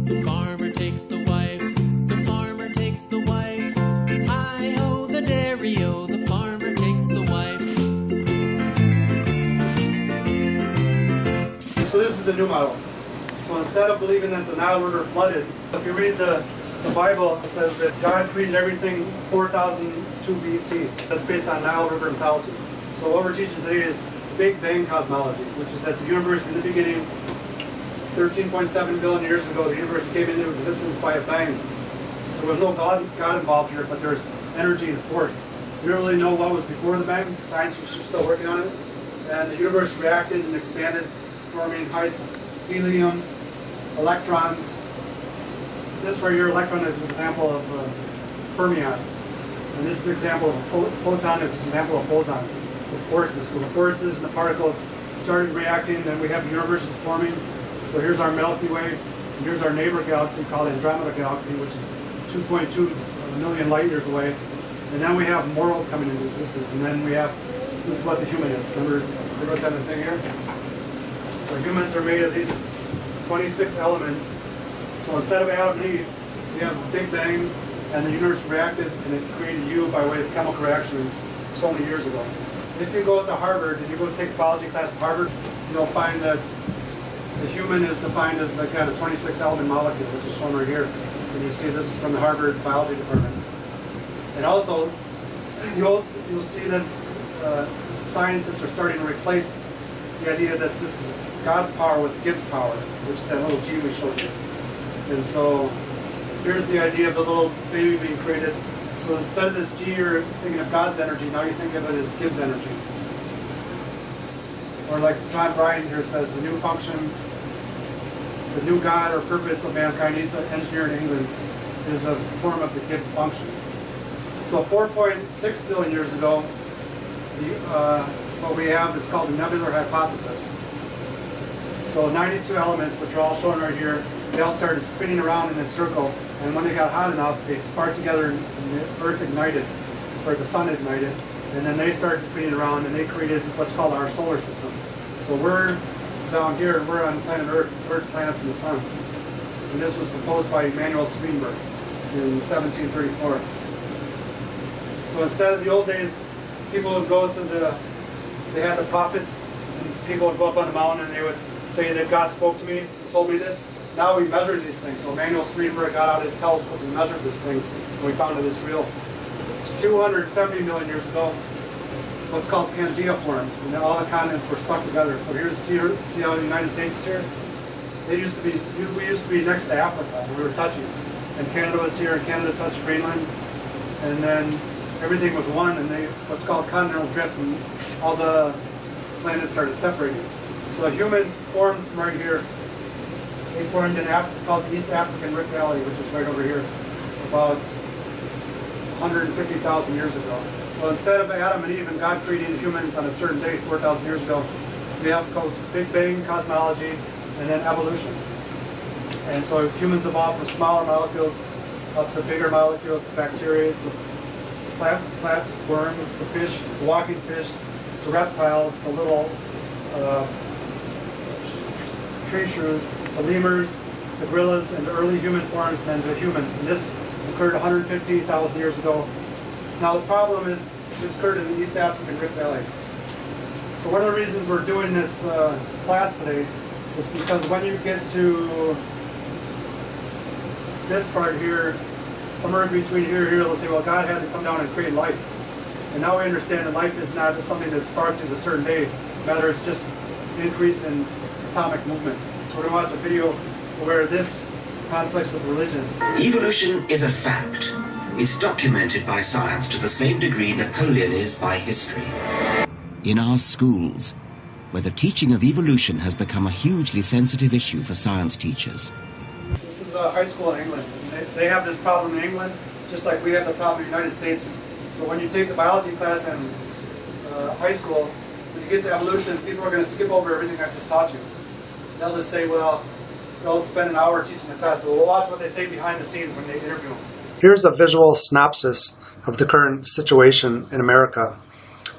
The farmer takes the wife, the farmer takes the wife. Hi-ho, the dairy-o, the farmer takes the wife. So this is the new model. So instead of believing that the Nile River flooded, if you read the Bible, it says that God created everything 4002 BC. That's based on Nile River mythology. So what we're teaching today is Big Bang cosmology, which is that the universe in the beginning, 13.7 billion years ago, the universe came into existence by a bang. So there was no God involved here, but there's energy and force. We don't really know what was before the bang. Science is still working on it. And the universe reacted and expanded, forming helium, electrons. This right here, electron, is an example of fermion. And this is an example of a photon, is an example of boson, the forces. So the forces and the particles started reacting, and we have universes forming. So here's our Milky Way, and here's our neighbor galaxy called the Andromeda Galaxy, which is 2.2 million light years away. And then we have morals coming into existence, and then we have, this is what the human is. Remember I wrote that in the thing here? So humans are made of these 26 elements. So instead of Adam and Eve, we have a Big Bang, and the universe reacted, and it created you by way of chemical reaction so many years ago. If you go to Harvard, and you go take a biology class at Harvard, you'll find that the human is defined as like a 26 element molecule, which is shown right here. And you see this is from the Harvard biology department. And also, you'll see that scientists are starting to replace the idea that this is God's power with Gibbs power, which is that little G we showed you. And so here's the idea of the little baby being created. So instead of this G, you're thinking of God's energy. Now you think of it as Gibbs energy. Or like John Bryan here says, the new function, the new God or purpose of mankind, he's an engineer in England, is a form of the Gibbs function. So 4.6 billion years ago, what we have is called the nebular hypothesis. So 92 elements, which are all shown right here, they all started spinning around in a circle, and when they got hot enough, they sparked together and the Earth ignited, or the Sun ignited, and then they started spinning around and they created what's called our solar system. So we're down here, we're on planet Earth, third planet from the Sun. And this was proposed by Emanuel Swedenborg in 1734. So instead of the old days, people would go to they had the prophets, and people would go up on the mountain and they would say that God spoke to me, told me this. Now we measure these things. So Emanuel Swedenborg got out his telescope and measured these things, and we found it is real. 270 million years ago, what's called Pangea formed, and all the continents were stuck together. So see how the United States is here? We used to be next to Africa, and we were touching. And Canada was here, and Canada touched Greenland, and then everything was one, and what's called continental drift, and all the planets started separating. So humans formed from right here. They formed in Africa, called the East African Rift Valley, which is right over here, about 150,000 years ago. So instead of Adam and Eve and God creating humans on a certain date, 4,000 years ago, we have Big Bang cosmology and then evolution. And so humans evolved from smaller molecules up to bigger molecules, to bacteria, to flat worms, to fish, to walking fish, to reptiles, to little tree shrews, to lemurs, to gorillas, and to early human forms, and then to humans. And this occurred 150,000 years ago. Now the problem is, this occurred in the East African Rift Valley. So one of the reasons we're doing this class today is because when you get to this part here, somewhere in between here and here, they'll say, well, God had to come down and create life. And now we understand that life is not something that's sparked at a certain day. Rather, it's just an increase in atomic movement. So we're going to watch a video where this conflicts with religion. Evolution is a fact. It's documented by science to the same degree Napoleon is by history. In our schools, where the teaching of evolution has become a hugely sensitive issue for science teachers. This is a high school in England. They have this problem in England, just like we have the problem in the United States. So when you take the biology class in high school, when you get to evolution, people are going to skip over everything I've just taught you. They'll just say, well, they'll spend an hour teaching the class, but we'll watch what they say behind the scenes when they interview them. Here's a visual synopsis of the current situation in America,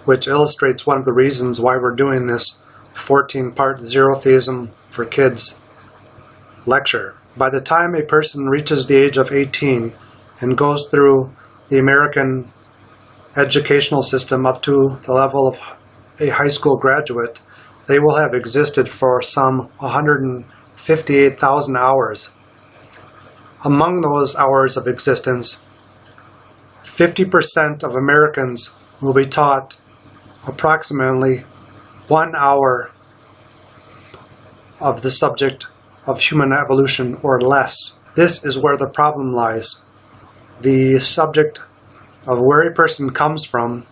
which illustrates one of the reasons why we're doing this 14-part Zerotheism for Kids lecture By the time a person reaches the age of 18 and goes through the American educational system up to the level of a high school graduate, they will have existed for some 158,000 hours. Among those hours of existence, 50% of Americans will be taught approximately 1 hour of the subject of human evolution or less. This is where the problem lies. The subject of where a person comes from,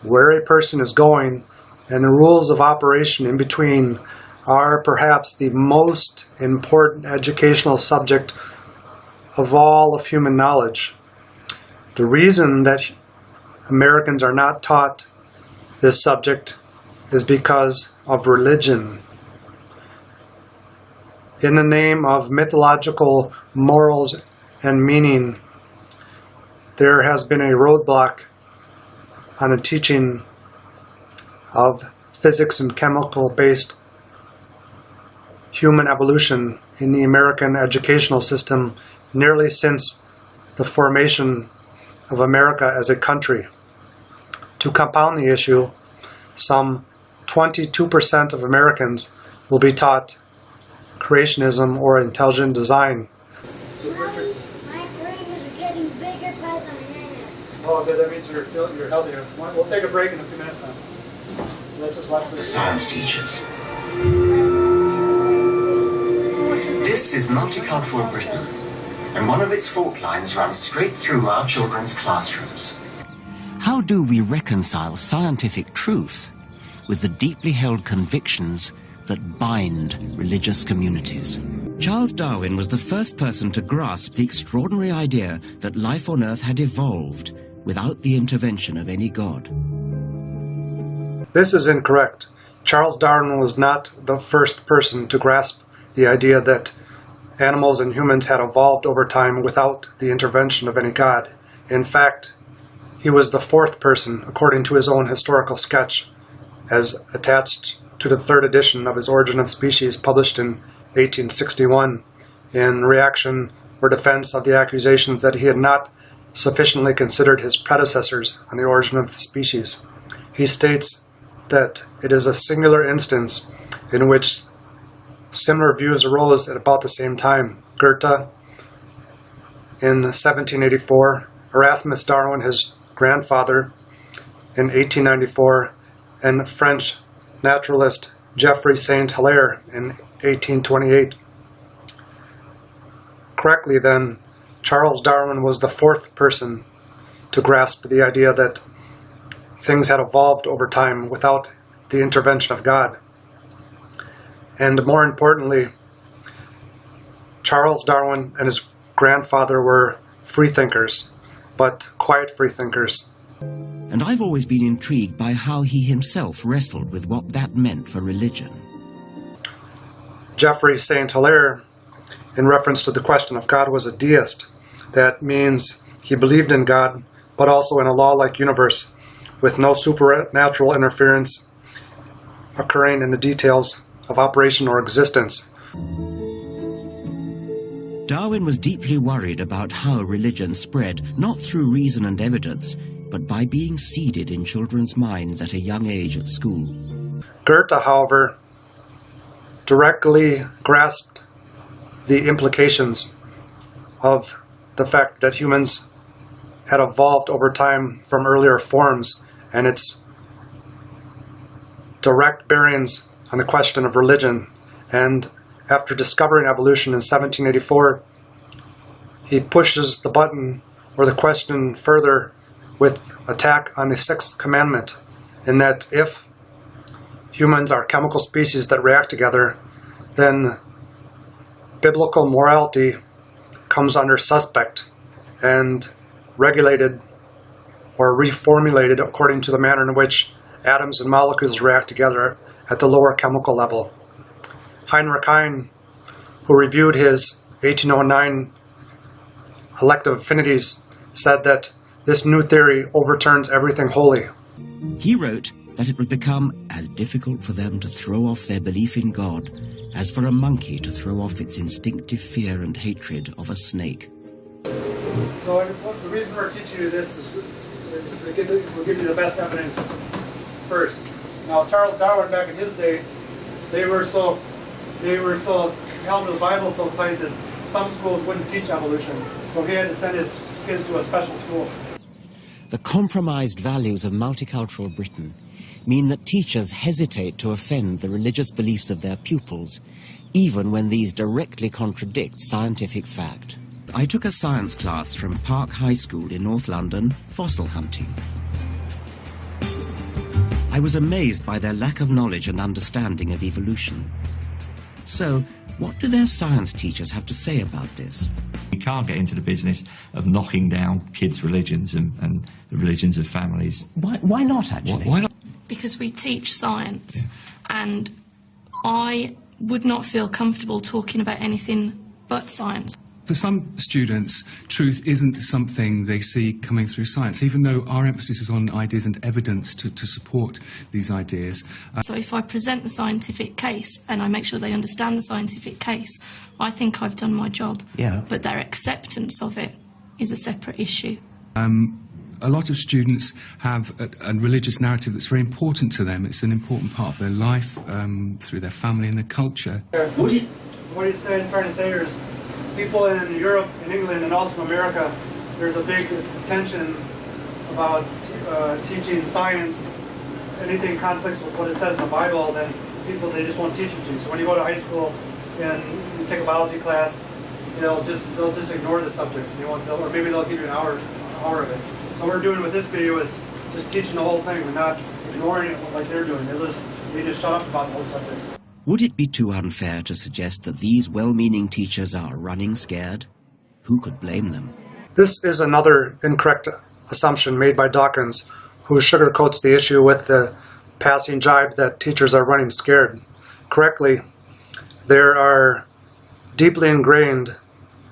where a person is going, and the rules of operation in between are perhaps the most important educational subject of all of human knowledge. The reason that Americans are not taught this subject is because of religion. In the name of mythological morals and meaning, there has been a roadblock on the teaching of physics and chemical-based human evolution in the American educational system nearly since the formation of America as a country. To compound the issue, some 22% of Americans will be taught creationism or intelligent design. Mommy, my brain is getting bigger by the minute. Oh, good. That means you're healthier. We'll take a break in a few minutes then. Let's just watch The science teachers. This is multicultural Britain, and one of its fault lines runs straight through our children's classrooms. How do we reconcile scientific truth with the deeply held convictions that bind religious communities? Charles Darwin was the first person to grasp the extraordinary idea that life on Earth had evolved without the intervention of any god. This is incorrect. Charles Darwin was not the first person to grasp the idea that animals and humans had evolved over time without the intervention of any god. In fact, he was the fourth person, according to his own historical sketch, as attached to the third edition of his Origin of Species, published in 1861, in reaction or defense of the accusations that he had not sufficiently considered his predecessors on the origin of the species. He states that it is a singular instance in which similar views arose at about the same time. Goethe in 1784, Erasmus Darwin, his grandfather, in 1894, and French naturalist Geoffroy Saint-Hilaire in 1828. Correctly then, Charles Darwin was the fourth person to grasp the idea that things had evolved over time without the intervention of God. And more importantly, Charles Darwin and his grandfather were freethinkers, but quiet freethinkers. And I've always been intrigued by how he himself wrestled with what that meant for religion. Geoffroy Saint-Hilaire, in reference to the question of God, was a deist. That means he believed in God, but also in a law-like universe with no supernatural interference occurring in the details of operation or existence. Darwin was deeply worried about how religion spread, not through reason and evidence, but by being seeded in children's minds at a young age at school. Goethe, however, directly grasped the implications of the fact that humans had evolved over time from earlier forms and its direct bearings on the question of religion. And after discovering evolution in 1784, he pushes the button or the question further with attack on the sixth commandment, in that if humans are chemical species that react together, then biblical morality comes under suspect and regulated or reformulated according to the manner in which atoms and molecules react together at the lower chemical level. Heinrich Heine, who reviewed his 1809 elective affinities, said that this new theory overturns everything holy. He wrote that it would become as difficult for them to throw off their belief in God as for a monkey to throw off its instinctive fear and hatred of a snake. So the reason we're teaching you this is to we'll give you the best evidence first. Now, Charles Darwin, back in his day, they were so held to the Bible so tight that some schools wouldn't teach evolution. So he had to send his kids to a special school. The compromised values of multicultural Britain mean that teachers hesitate to offend the religious beliefs of their pupils, even when these directly contradict scientific fact. I took a science class from Park High School in North London, fossil hunting. I was amazed by their lack of knowledge and understanding of evolution. So, what do their science teachers have to say about this? We can't get into the business of knocking down kids' religions and the religions of families. Why not, actually? Why not? Because we teach science, and I would not feel comfortable talking about anything but science. For some students, truth isn't something they see coming through science, even though our emphasis is on ideas and evidence to support these ideas. So if I present the scientific case and I make sure they understand the scientific case, I think I've done my job. Yeah. But their acceptance of it is a separate issue. A lot of students have a religious narrative that's very important to them. It's an important part of their life, through their family and their culture. What he's trying to say here is people in Europe, in England, and also in America, there's a big tension about teaching science. Anything conflicts with what it says in the Bible, then people, they just won't teach it to you. So when you go to high school and you take a biology class, they'll just ignore the subject. Or maybe they'll give you an hour of it. So what we're doing with this video is just teaching the whole thing and not ignoring it like they're doing. They just shut up about the whole subject. Would it be too unfair to suggest that these well-meaning teachers are running scared? Who could blame them? This is another incorrect assumption made by Dawkins, who sugarcoats the issue with the passing jibe that teachers are running scared. Correctly, there are deeply ingrained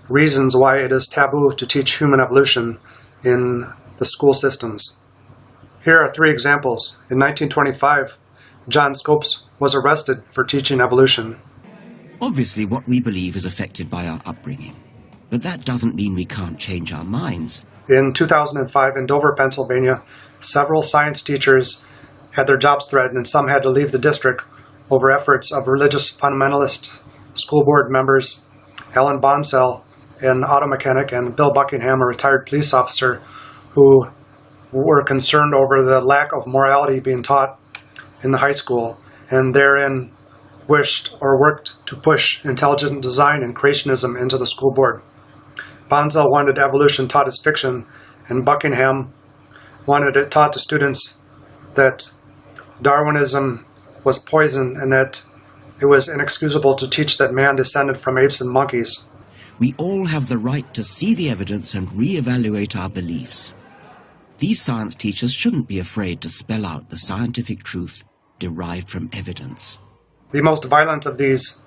reasons why it is taboo to teach human evolution in the school systems. Here are 3 examples. In 1925, John Scopes was arrested for teaching evolution. Obviously, what we believe is affected by our upbringing. But that doesn't mean we can't change our minds. In 2005, in Dover, Pennsylvania, several science teachers had their jobs threatened, and some had to leave the district over efforts of religious fundamentalist school board members Alan Bonsell, an auto mechanic, and Bill Buckingham, a retired police officer, who were concerned over the lack of morality being taught in the high school, and therein wished or worked to push intelligent design and creationism into the school board. Bonsell wanted evolution taught as fiction, and Buckingham wanted it taught to students that Darwinism was poison and that it was inexcusable to teach that man descended from apes and monkeys. We all have the right to see the evidence and re-evaluate our beliefs. These science teachers shouldn't be afraid to spell out the scientific truth derived from evidence. The most violent of these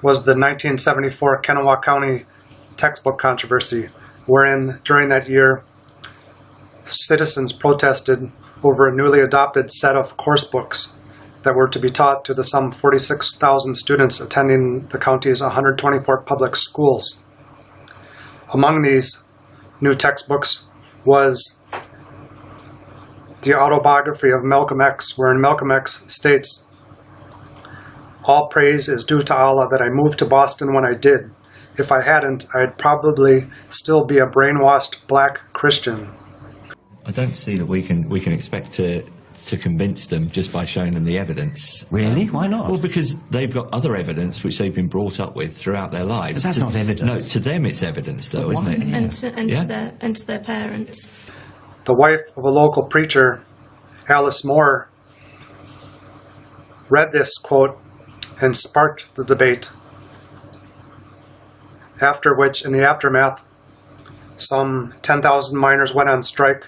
was the 1974 Kanawha County textbook controversy, wherein during that year citizens protested over a newly adopted set of course books that were to be taught to the some 46,000 students attending the county's 124 public schools. Among these new textbooks was the autobiography of Malcolm X, wherein Malcolm X states, "All praise is due to Allah that I moved to Boston when I did. If I hadn't, I'd probably still be a brainwashed black Christian." I don't see that we can expect to convince them just by showing them the evidence. Really? Why not? Well, because they've got other evidence which they've been brought up with throughout their lives. But that's not evidence. No, to them it's evidence, though, isn't it? And to their parents. The wife of a local preacher, Alice Moore, read this quote and sparked the debate. After which, in the aftermath, some 10,000 miners went on strike.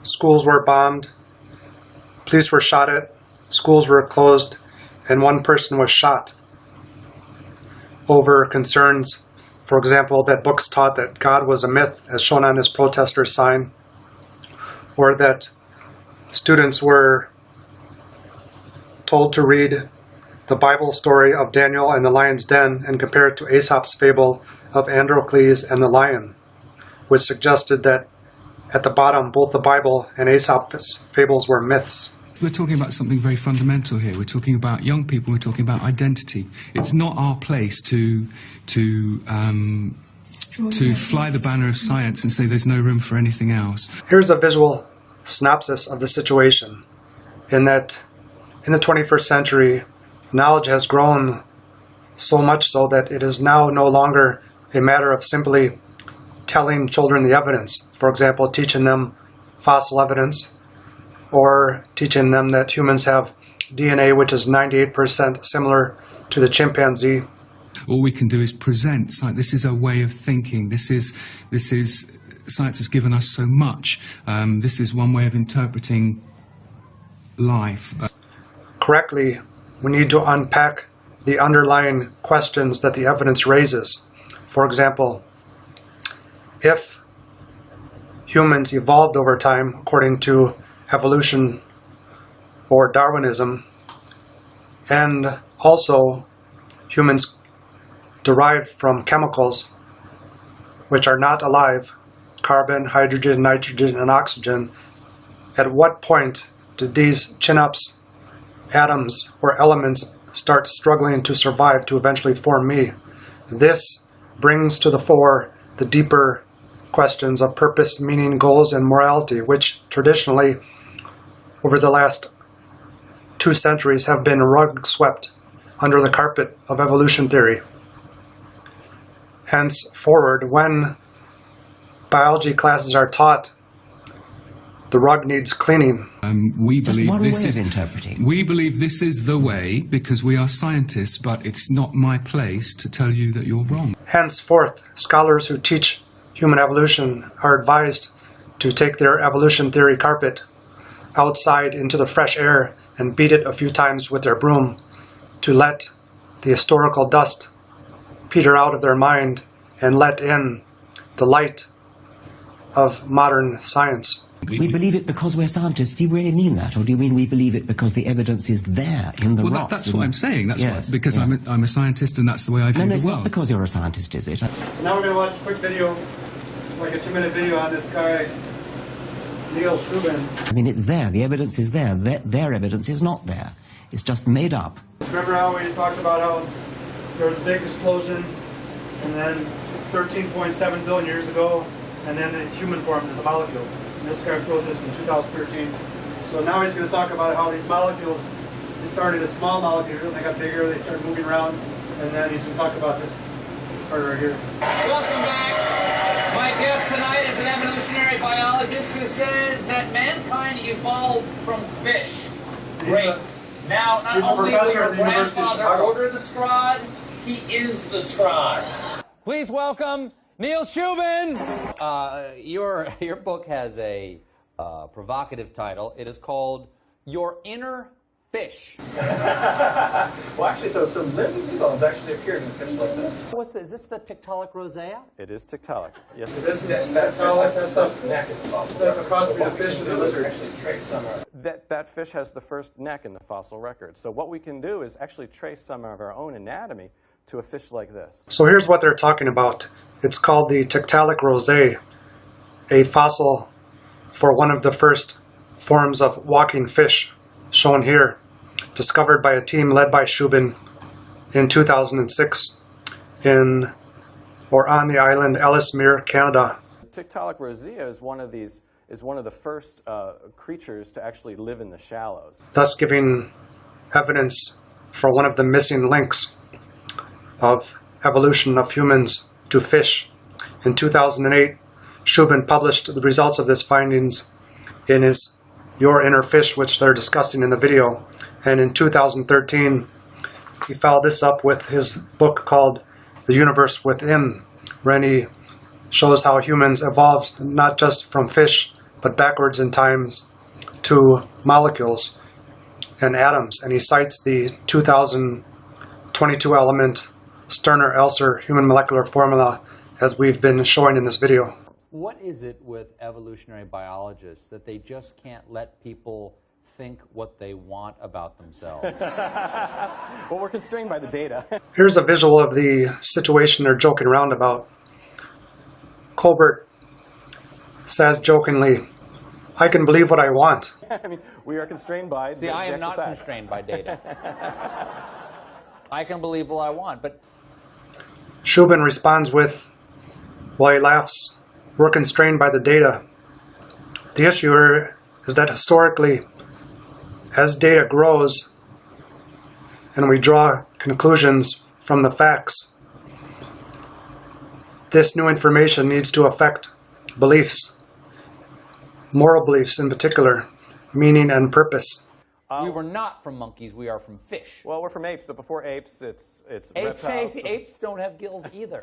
Schools were bombed, police were shot at, schools were closed, and one person was shot over concerns, for example, that books taught that God was a myth, as shown on his protester's sign, or that students were told to read the Bible story of Daniel and the lion's den and compare it to Aesop's fable of Androcles and the lion, which suggested that at the bottom, both the Bible and Aesop's fables were myths. We're talking about something very fundamental here. We're talking about young people. We're talking about identity. It's not our place to fly the banner of science and say there's no room for anything else. Here's a visual synopsis of the situation, in that in the 21st century, knowledge has grown so much so that it is now no longer a matter of simply telling children the evidence. For example, teaching them fossil evidence, or teaching them that humans have DNA which is 98% similar to the chimpanzee. All we can do is present science. This is a way of thinking. This is science has given us so much. This is one way of interpreting life. Correctly, we need to unpack the underlying questions that the evidence raises. For example, if humans evolved over time according to evolution or Darwinism, and also humans derived from chemicals which are not alive, carbon, hydrogen, nitrogen, and oxygen, at what point did these chin-ups, atoms, or elements start struggling to survive to eventually form me? This brings to the fore the deeper questions of purpose, meaning, goals, and morality, which traditionally, over the last 2 centuries, have been rug swept under the carpet of evolution theory. Henceforward, when biology classes are taught, the rug needs cleaning. We believe one this way is of interpreting. We believe this is the way because we are scientists, but it's not my place to tell you that you're wrong. Henceforth, scholars who teach human evolution are advised to take their evolution theory carpet outside into the fresh air and beat it a few times with their broom to let the historical dust peter out of their mind and let in the light of modern science. We believe it because we're scientists. Do you really mean that? Or do you mean we believe it because the evidence is there in the rocks? That's what I'm saying. That's yes, what, because I'm a scientist and that's the way I view no, the it's world. not because you're a scientist, is it? Now we're going to watch a quick video, like a 2-minute video on this guy, Neil Shubin. I mean, it's there. The evidence is there. Their evidence is not there. It's just made up. Remember how we talked about how there was a big explosion, and then 13.7 billion years ago, and then the human formed as a molecule. And this guy wrote this in 2013. So now he's going to talk about how these molecules, they started as small molecules, and they got bigger, they started moving around, and then he's going to talk about this part right here. Welcome back. My guest tonight is an evolutionary biologist who says that mankind evolved from fish. Great. Now, not only will your grandfather order the scrod, he is the scrod. Please welcome Neil Shubin. Your book has a provocative title. It is called Your Inner Fish. Well, actually, so living bones actually appear in fish like this. Is this the Tiktaalik rosea? It is Tiktaalik. Yes. This is that's a cross between a fish and a lizard. Actually trace some of that fish has the first neck in the fossil record. So what we can do is actually trace some of our own anatomy to a fish like this. So here's what they're talking about. It's called the Tiktaalik rosea, a fossil for one of the first forms of walking fish, shown here, discovered by a team led by Shubin in 2006 on the island Ellesmere, Canada. Tiktaalik rosea is one of the first creatures to actually live in the shallows, thus giving evidence for one of the missing links of evolution of humans to fish. In 2008, Shubin published the results of his findings in his Your Inner Fish, which they're discussing in the video. And in 2013, he followed this up with his book called The Universe Within, wherein he shows how humans evolved not just from fish, but backwards in times to molecules and atoms. And he cites the 2022 element Stirner-Elser human molecular formula, as we've been showing in this video. What is it with evolutionary biologists that they just can't let people think what they want about themselves. Well, we're constrained by the data. Here's a visual of the situation they're joking around about. Colbert says jokingly, "I can believe what I want." I mean, we are constrained by See, I am not constrained by data. I can believe what I want, but... Shubin responds with, while he laughs, "We're constrained by the data. The issue here is that historically, as data grows and we draw conclusions from the facts, this new information needs to affect beliefs, moral beliefs in particular, meaning and purpose." We were not from monkeys, we are from fish. Well, we're from apes, but before apes, it's Apes, reptiles. apes don't have gills either.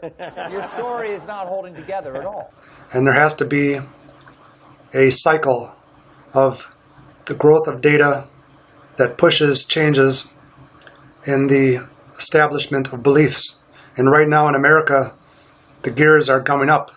Your story is not holding together at all. And there has to be a cycle of the growth of data that pushes changes in the establishment of beliefs. And right now in America, the gears are coming up.